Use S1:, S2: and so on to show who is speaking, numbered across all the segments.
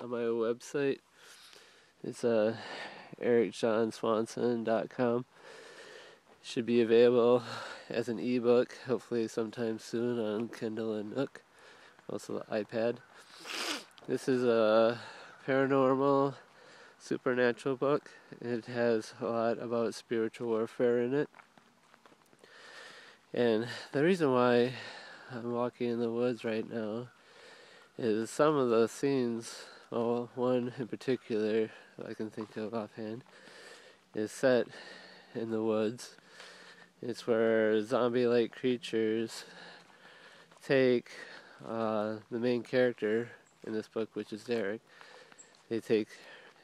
S1: on my website. It's ericjohnswanson.com. Should be available as an ebook, hopefully sometime soon on Kindle and Nook, also the iPad. This is a paranormal, supernatural book. It has a lot about spiritual warfare in it. And the reason why I'm walking in the woods right now is some of the scenes, well, one in particular I can think of offhand, is set in the woods. It's where zombie-like creatures take the main character in this book, which is Derek. They take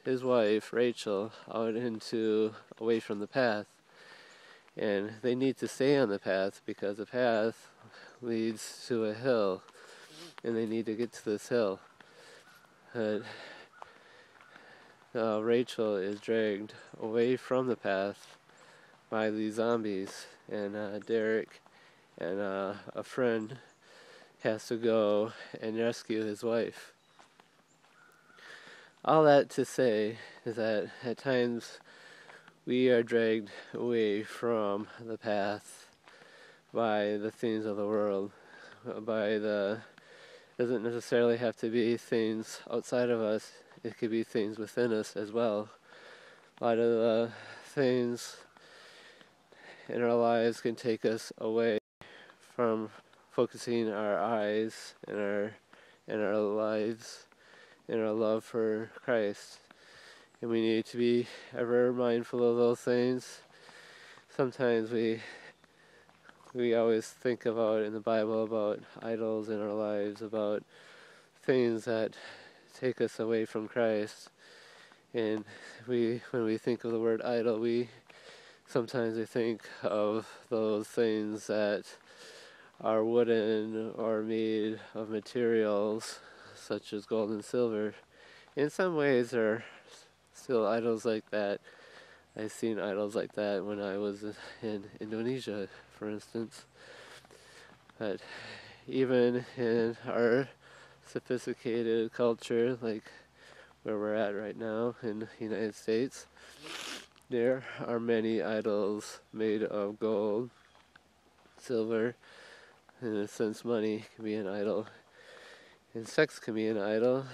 S1: his wife, Rachel, out away from the path. And they need to stay on the path because the path leads to a hill, and they need to get to this hill. But Rachel is dragged away from the path by these zombies, and Derek and a friend has to go and rescue his wife. All that to say is that at times we are dragged away from the path by the things of the world, doesn't necessarily have to be things outside of us, it could be things within us as well. A lot of the things in our lives can take us away from focusing our eyes and our lives and our love for Christ. And we need to be ever mindful of those things. Sometimes we always think about in the Bible about idols in our lives, about things that take us away from Christ. And when we think of the word idol, sometimes we think of those things that are wooden or made of materials such as gold and silver. In some ways, there are still idols like that. I've seen idols like that when I was in Indonesia, for instance. But even in our sophisticated culture, like where we're at right now in the United States, there are many idols made of gold, silver. In a sense, money can be an idol, and sex can be an idol.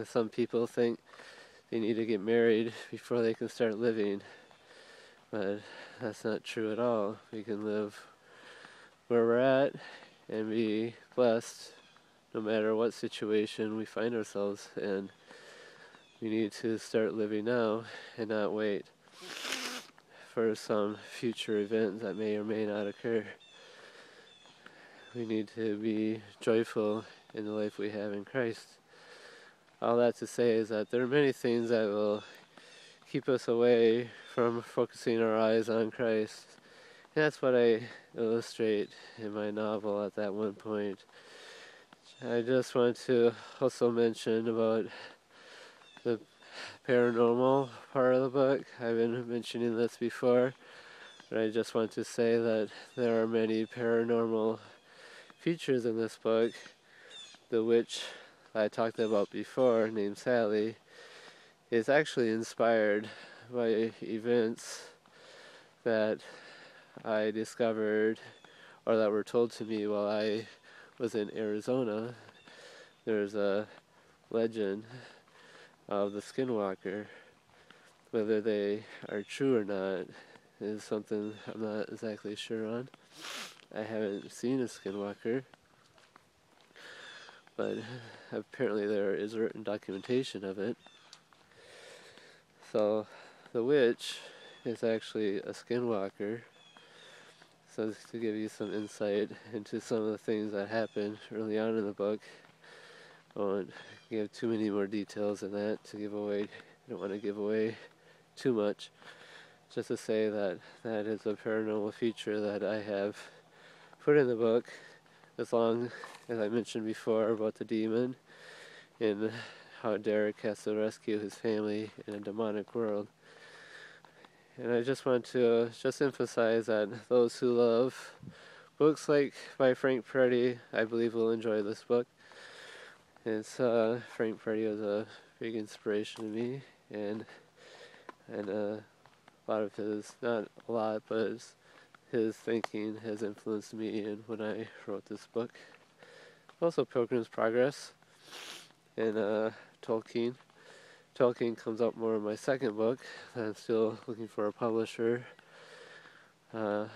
S1: Some people think they need to get married before they can start living, but that's not true at all. We can live where we're at and be blessed no matter what situation we find ourselves in. We need to start living now and not wait for some future event that may or may not occur. We need to be joyful in the life we have in Christ. All that to say is that there are many things that will keep us away from focusing our eyes on Christ. And that's what I illustrate in my novel at that one point. I just want to also mention about the paranormal part of the book. I've been mentioning this before, but I just want to say that there are many paranormal features in this book. The witch I talked about before, named Sally, is actually inspired by events that I discovered or that were told to me while I was in Arizona. There's a legend of the skinwalker. Whether they are true or not is something I'm not exactly sure on. I haven't seen a skinwalker, but apparently there is written documentation of it. So the witch is actually a skinwalker. So to give you some insight into some of the things that happened early on in the book, I won't give too many more details than that to give away. I don't want to give away too much. Just to say that that is a paranormal feature that I have put in the book, as long as I mentioned before about the demon and how Derek has to rescue his family in a demonic world. And I just want to emphasize that those who love books like by Frank Peretti, I believe will enjoy this book. It's Frank Peretti was a big inspiration to me, and a lot of his, not a lot, but his thinking has influenced me in when I wrote this book. Also, Pilgrim's Progress and Tolkien. Tolkien comes up more in my second book. I'm still looking for a publisher. I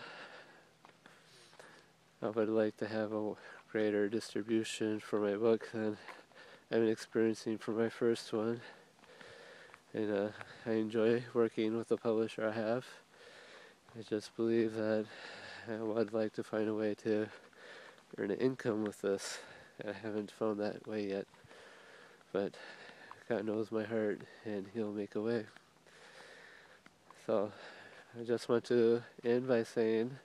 S1: would like to have a greater distribution for my book than I've been experiencing for my first one. And I enjoy working with the publisher I have. I just believe that I would like to find a way to earn an income with this. I haven't found that way yet, but God knows my heart, and He'll make a way. So I just want to end by saying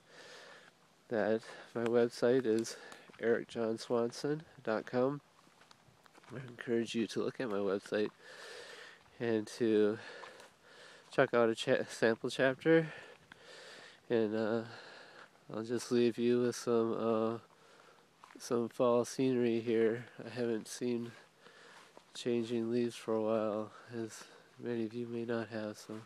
S1: that my website is ericjohnswanson.com. I encourage you to look at my website and to check out a sample chapter, and I'll just leave you with some fall scenery here. I haven't seen changing leaves for a while, as many of you may not have, so